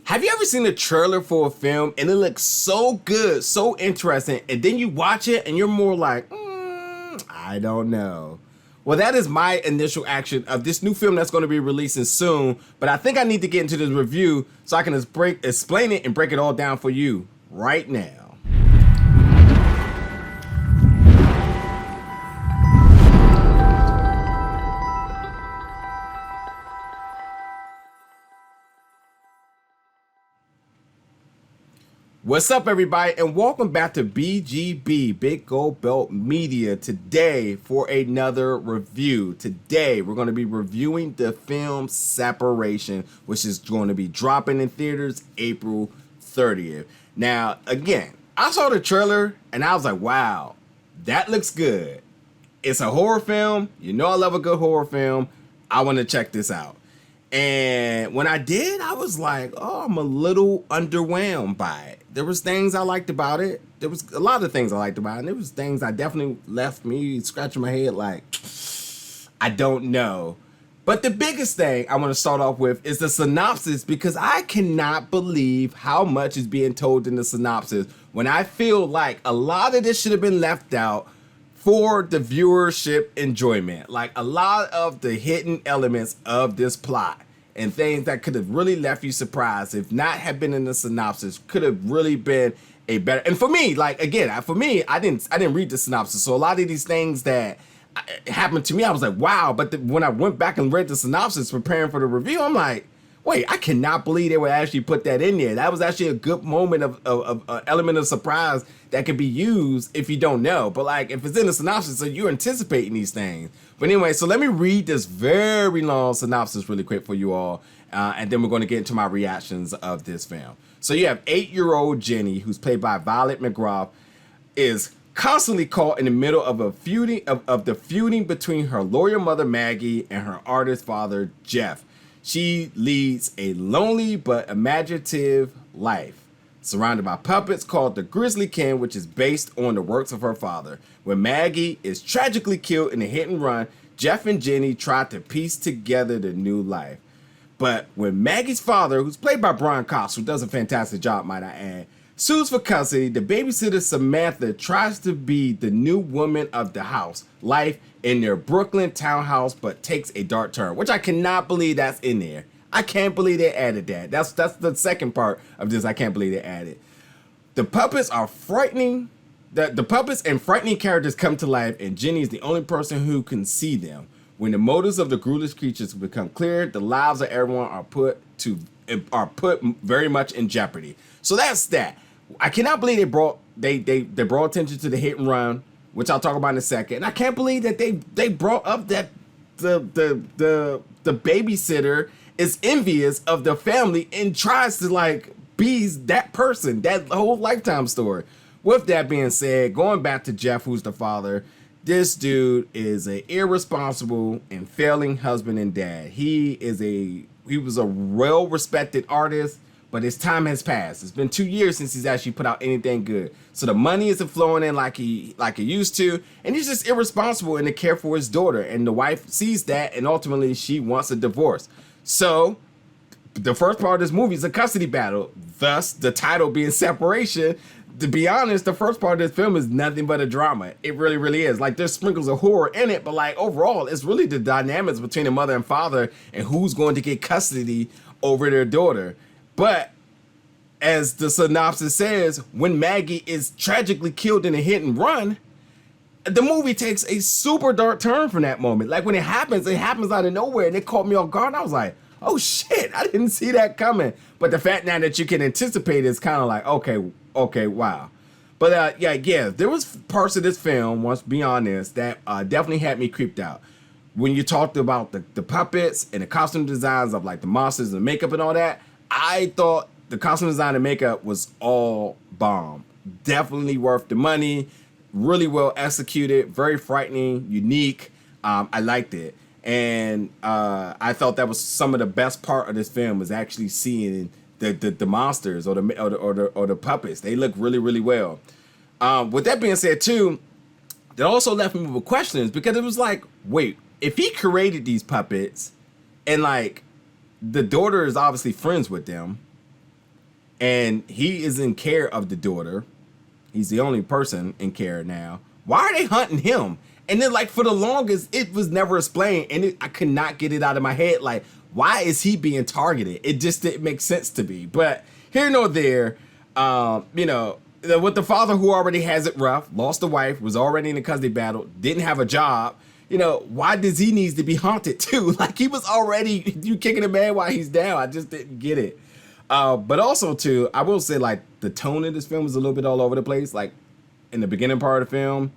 Have you ever seen a trailer for a film and it looks so good, so interesting, and then you watch it and you're more like, I don't know. Well, that is my initial action of this new film that's going to be releasing soon, but I think I need to get into this review so I can explain it and break it all down for you right now. What's up, everybody, and welcome back to BGB, Big Gold Belt Media, today for another review. Today, we're going to be reviewing the film Separation, which is going to be dropping in theaters April 30th. Now, again, I saw the trailer, and I was like, wow, that looks good. It's a horror film. You know I love a good horror film. I want to check this out. And when I did, I was like, oh, I'm a little underwhelmed by it. There was things I liked about it. There was a lot of things I liked about it. And there was things I definitely left me scratching my head like, I don't know. But the biggest thing I want to start off with is the synopsis, because I cannot believe how much is being told in the synopsis when I feel like a lot of this should have been left out for the viewership enjoyment. Like a lot of the hidden elements of this plot and things that could have really left you surprised, if not have been in the synopsis, could have really been a better. And for me, like again, for me, I didn't read the synopsis, so a lot of these things that happened to me, I was like, wow. But when I went back and read the synopsis preparing for the review, I'm like, wait, I cannot believe they would actually put that in there. That was actually a good moment of element of surprise that could be used if you don't know. But like, if it's in the synopsis, so you're anticipating these things. But anyway, so let me read this very long synopsis really quick for you all. And then we're going to get into my reactions of this film. So you have 8-year-old Jenny, who's played by Violet McGraw, is constantly caught in the middle of a feuding of the feuding between her lawyer mother Maggie and her artist father Jeff. She leads a lonely but imaginative life, surrounded by puppets called the Grisly Kin, which is based on the works of her father. When Maggie is tragically killed in a hit and run, Jeff and Jenny try to piece together the new life. But when Maggie's father, who's played by Brian Cox, who does a fantastic job, might I add, sues for custody, the babysitter Samantha tries to be the new woman of the house, life in their Brooklyn townhouse, but takes a dark turn, which I cannot believe that's in there. I can't believe they added that. That's the second part of this. I can't believe they added. The puppets are frightening. The puppets and frightening characters come to life, and Jenny is the only person who can see them. When the motives of the ghoulish creatures become clear, the lives of everyone are put very much in jeopardy. So that's that. I cannot believe they brought attention to the hit and run, which I'll talk about in a second. And I can't believe that they brought up that the babysitter is envious of the family and tries to like be that person, that whole Lifetime story. With that being said, going back to Jeff, who's the father, this dude is an irresponsible and failing husband and dad. He was a well-respected artist, but his time has passed. It's been 2 years since he's actually put out anything good. So the money isn't flowing in like he used to, and he's just irresponsible in the care for his daughter. And the wife sees that, and ultimately she wants a divorce. So the first part of this movie is a custody battle, thus the title being Separation. To be honest, the first part of this film is nothing but a drama. It really, really is. Like, there's sprinkles of horror in it, but like overall, it's really the dynamics between the mother and father and who's going to get custody over their daughter. But as the synopsis says, when Maggie is tragically killed in a hit and run, the movie takes a super dark turn from that moment. Like when it happens out of nowhere, and it caught me off guard. And I was like, oh shit, I didn't see that coming. But the fact now that you can anticipate is kind of like, okay, wow. But yeah, there was parts of this film, once beyond this, that definitely had me creeped out. When you talked about the puppets and the costume designs of like the monsters and the makeup and all that, I thought the costume design and makeup was all bomb. Definitely worth the money. Really well executed. Very frightening. Unique. I liked it. And I thought that was some of the best part of this film, was actually seeing the monsters or the puppets. They look really, really well. With that being said, too, that also left me with questions, because it was like, wait, if he created these puppets and like the daughter is obviously friends with them, and he is in care of the daughter. He's the only person in care now. Why are they hunting him? And then, like, for the longest, it was never explained, and I could not get it out of my head. Like, why is he being targeted? It just didn't make sense to me. But here nor there, with the father who already has it rough, lost a wife, was already in a custody battle, didn't have a job. Why does he needs to be haunted too? Like, he was already, you kicking a man while he's down. I just didn't get it. But also too, I will say, like, the tone of this film was a little bit all over the place. Like, in the beginning part of the film,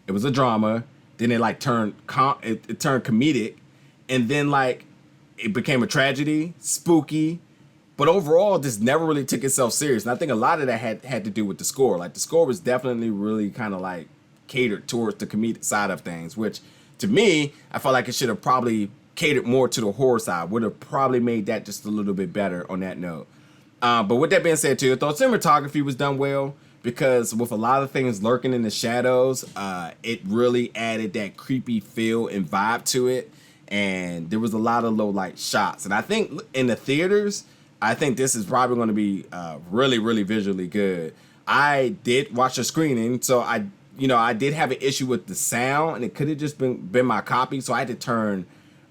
it was a drama. Then it like turned it turned comedic, and then like it became a tragedy, spooky. But overall, this never really took itself serious. And I think a lot of that had to do with the score. Like, the score was definitely really kind of like catered towards the comedic side of things, which to me, I felt like it should have probably catered more to the horror side. Would have probably made that just a little bit better on that note. But with that being said too, I thought cinematography was done well, because with a lot of things lurking in the shadows, it really added that creepy feel and vibe to it. And there was a lot of low light shots. And I think in the theaters, I think this is probably going to be really, really visually good. I did watch a screening, so I did have an issue with the sound, and it could have just been my copy. So I had to turn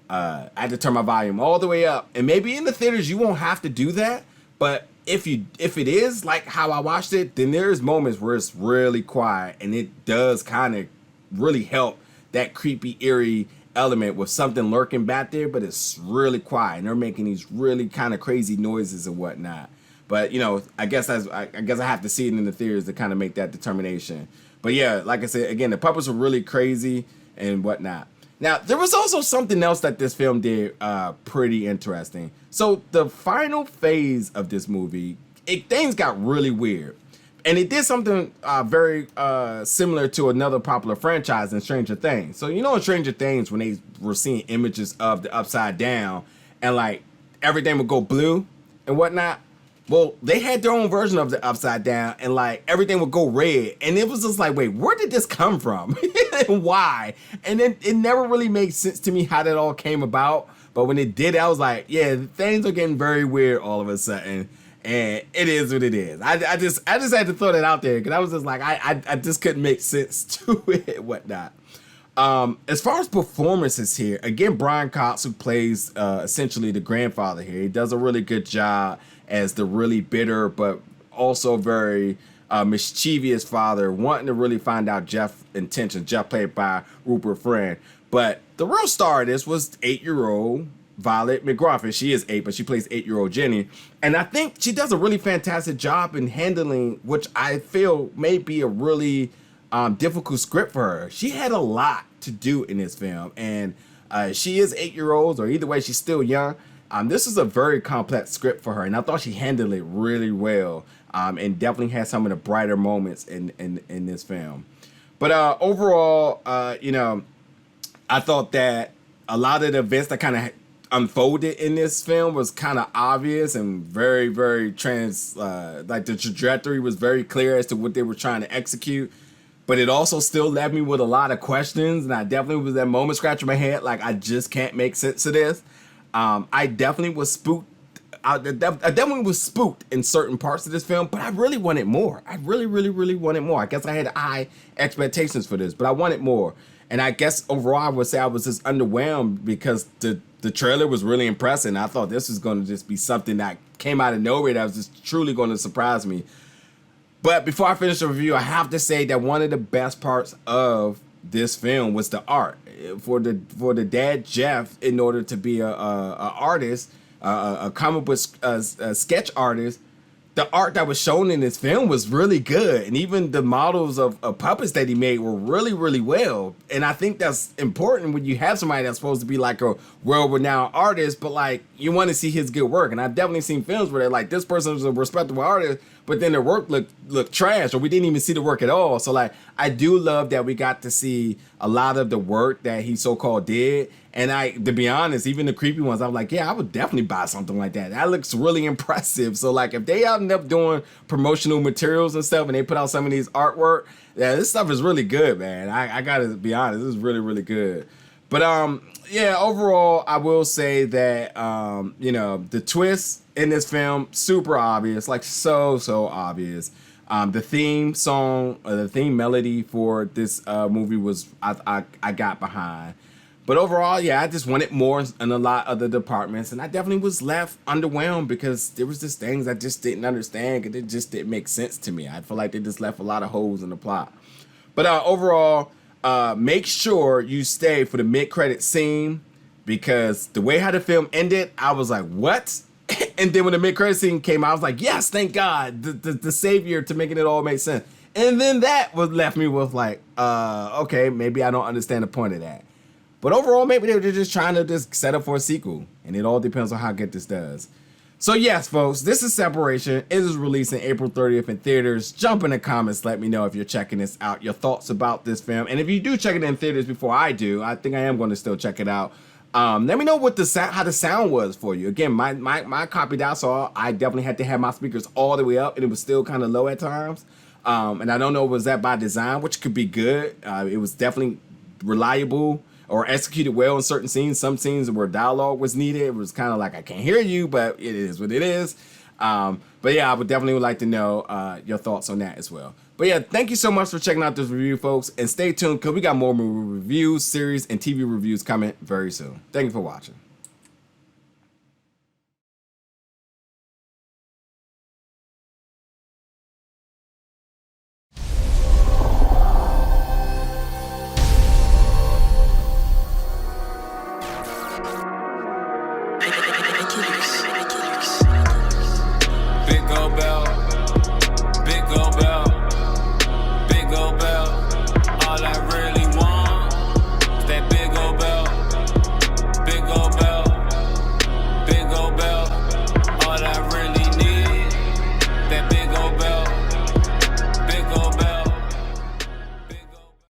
my volume all the way up. And maybe in the theaters you won't have to do that, but if it is like how I watched it, then there's moments where it's really quiet, and it does kind of really help that creepy, eerie element with something lurking back there, but it's really quiet, and they're making these really kind of crazy noises and whatnot. But I guess I have to see it in the theaters to kind of make that determination. But yeah, like I said, again, the puppets were really crazy and whatnot. Now, there was also something else that this film did pretty interesting. So the final phase of this movie, things got really weird. And it did something very similar to another popular franchise in Stranger Things. So, in Stranger Things, when they were seeing images of the Upside Down, and like everything would go blue and whatnot, well, they had their own version of the Upside Down, and like everything would go red. And it was just like, wait, where did this come from? And why? And then it never really made sense to me how that all came about. But when it did, I was like, yeah, things are getting very weird all of a sudden. And it is what it is. I just had to throw that out there, because I was just like, I just couldn't make sense to it and whatnot. As far as performances here, again, Brian Cox, who plays essentially the grandfather here, he does a really good job as the really bitter but also very mischievous father, wanting to really find out Jeff's intentions. Jeff, played by Rupert Friend. But the real star of this was 8-year-old Violet McGraw. She is 8, but she plays 8-year-old Jenny. And I think she does a really fantastic job in handling, which I feel may be a really difficult script for her. She had a lot to do in this film, and she is 8-year-old, or either way, she's still young. This is a very complex script for her, and I thought she handled it really well, and definitely had some of the brighter moments in this film. But overall, I thought that a lot of the events that kind of unfolded in this film was kind of obvious and very, very like the trajectory was very clear as to what they were trying to execute. But it also still left me with a lot of questions, and I definitely was that moment scratching my head, like, I just can't make sense of this. I definitely was spooked. I definitely was spooked in certain parts of this film, but I really wanted more. I really, really, really wanted more. I guess I had high expectations for this, but I wanted more. And I guess overall, I would say I was just underwhelmed, because the trailer was really impressive, and I thought this was going to just be something that came out of nowhere that was just truly going to surprise me. But before I finish the review, I have to say that one of the best parts of this film was the art. For the dad Jeff, in order to be a artist, a comic book sketch artist, the art that was shown in this film was really good, and even the models of puppets that he made were really, really well. And I think that's important when you have somebody that's supposed to be like a world-renowned artist, but like you want to see his good work. And I've definitely seen films where they're like, this person is a respectable artist, but then their work looked trash, or we didn't even see the work at all. So like, I do love that we got to see a lot of the work that he so-called did. And to be honest, even the creepy ones, I'm like, yeah, I would definitely buy something like that. That looks really impressive. So like, if they end up doing promotional materials and stuff, and they put out some of these artwork, yeah, this stuff is really good, man. I gotta be honest, this is really, really good. But yeah, overall, I will say that the twist in this film, super obvious, like so obvious. The theme song, the theme melody for this movie was I got behind. But overall, yeah, I just wanted more in a lot of the departments, and I definitely was left underwhelmed because there was just things I just didn't understand, and it just didn't make sense to me. I feel like they just left a lot of holes in the plot. But overall, make sure you stay for the mid-credit scene, because the way how the film ended, I was like, what? And then when the mid-credit scene came out, I was like, yes, thank God, the savior to making it all make sense. And then that was left me with like, okay, maybe I don't understand the point of that. But overall, maybe they're just trying to just set up for a sequel. And it all depends on how good this does. So yes, folks, this is Separation. It is releasing April 30th in theaters. Jump in the comments. Let me know if you're checking this out, your thoughts about this film. And if you do check it in theaters before I do, I think I am going to still check it out. Let me know what how the sound was for you. Again, my copied out, so I definitely had to have my speakers all the way up, and it was still kind of low at times. And I don't know, was that by design, which could be good. It was definitely reliable or executed well in certain scenes. Some scenes where dialogue was needed, it was kind of like, I can't hear you, but it is what it is. But yeah, I would definitely like to know your thoughts on that as well. But yeah, thank you so much for checking out this review, folks. And stay tuned, because we got more movie reviews, series, and TV reviews coming very soon. Thank you for watching.